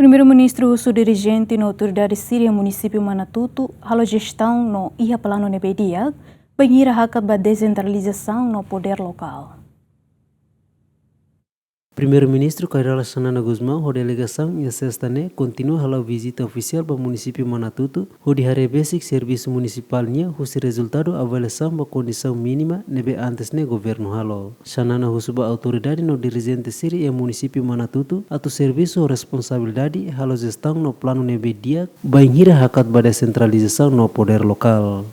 Primeiru Ministru husu Dirijente no Autoridade Síria Munisipiu Manatuto, halo jestaun no planu diak, bainhira haka'at desentralizasaun no podér lokal. Primeiru Ministru Kairala Sanana Guzmão, ho delegação e a sexta-ne continua a visita oficial para o município Manatuto, ho dihare basic serviço municipalnya, husi resultado avaliação ba condição mínima nebe antes ne governo halo. Sanana husuba autoridade no dirigente siri e município Manatuto, atu serviço responsabilidade halo gestão no plano nebe diak, bainhira haka'at ba desentralizasaun no poder lokal.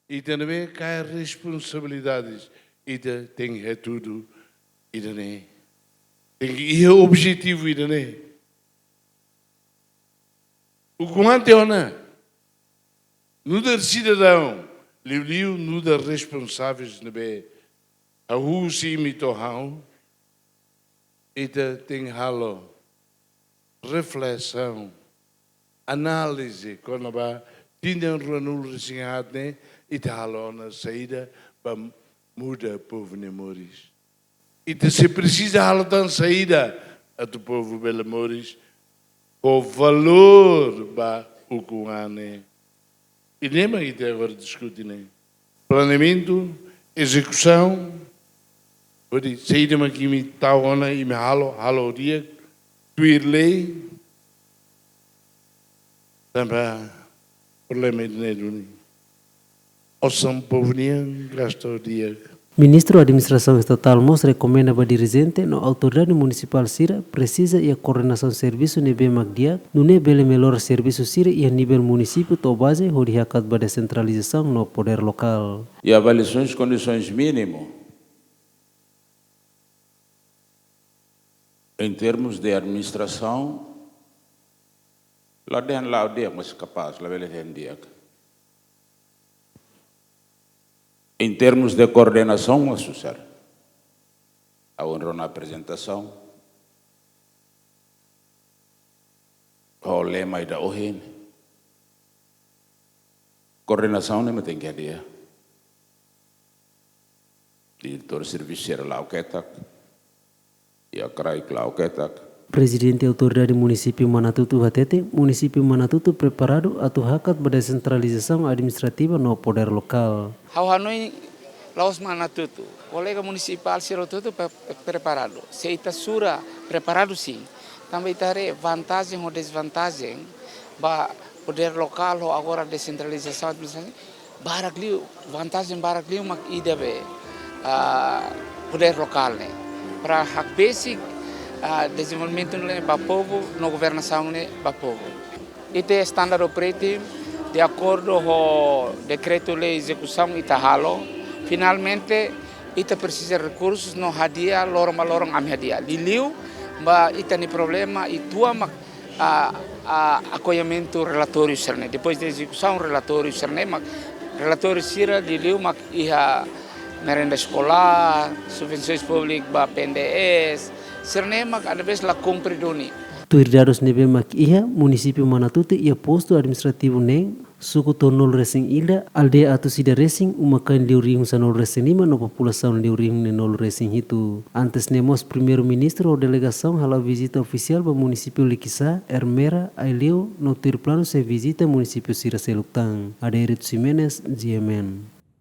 E também cai responsabilidades, e tem tudo, e também e o objetivo ainda né? O comando é ona, no da cidadão, liu no da responsáveis nebe, a husu mitohão, e tem halo, reflexão, análise quando vai tinha ranul resinhat né, e halo na saída para mudar povo nemores. E se precisa dar saída a do povo belamores com valor para o coane. E nem mais que agora discutir né. Planeamento, execução, pode saída mas que me tá ona e me halo dia, tuir lei, também problema de neduni. Osam povo nem gastou dia. Ministro Administração Estatal mos recomenda para dirigente no Autoridade Municipal Sira precisa e a coordenação serviço nebe magdiak no nebele melhor serviço Sira e a nível município to base ho haka'at ba desentralizasaun no poder lokal. E avaliações de condições mínimo em termos de administração lá o diak mas capaz lá vele diak. Em termos de coordenação, associar a honra na apresentação, o lema da OHN, coordenação não tem que haver. Diretor de serviço era lá o que e a CRAI lá o que Presidente Autoridade Munisipiu Manatuto Hatete, Munisipiu Manatuto preparado atu haka'at ba desentralizasaun administrativa no poder lokal. Hanoi Laos Manatuto, colega municipal Sirotuto preparado. Se ita sura preparado sim. Também tare vantagem ou desvantagem ba poder lokal ou agora desentralização administrativa. Barakliu vantagem barakliu mak ida be poder lokal né. Para hak basic desenvolvimento para o povo, na governação para o povo. Este é standard operating, de acordo com o decreto-lei de execução itahalo, finalmente, ita precisa de recursos no hadia, lorong am hadia. Liliu, mas ita ni problema, itua acolhimento relatório serne. Depois da execução, relatório serne, relatório sira, liliu, mas iha merenda escolar, subvenções públicas, PNDES, Sernema cada vez la compre doni. Tuirdados nebe mak iha município Manatuto ia posto administrativo neng suku tonol resing ilda aldeia atu sida resing umakan liuring sanol resing lima no população liuring nenol resing itu. Antes nemos Primeiru Ministru ou delegação hala visita oficial ba município Likisa, Ermera, Aileu no planu se visita município Sira Selutang. Aderitu Jimenez, GMN.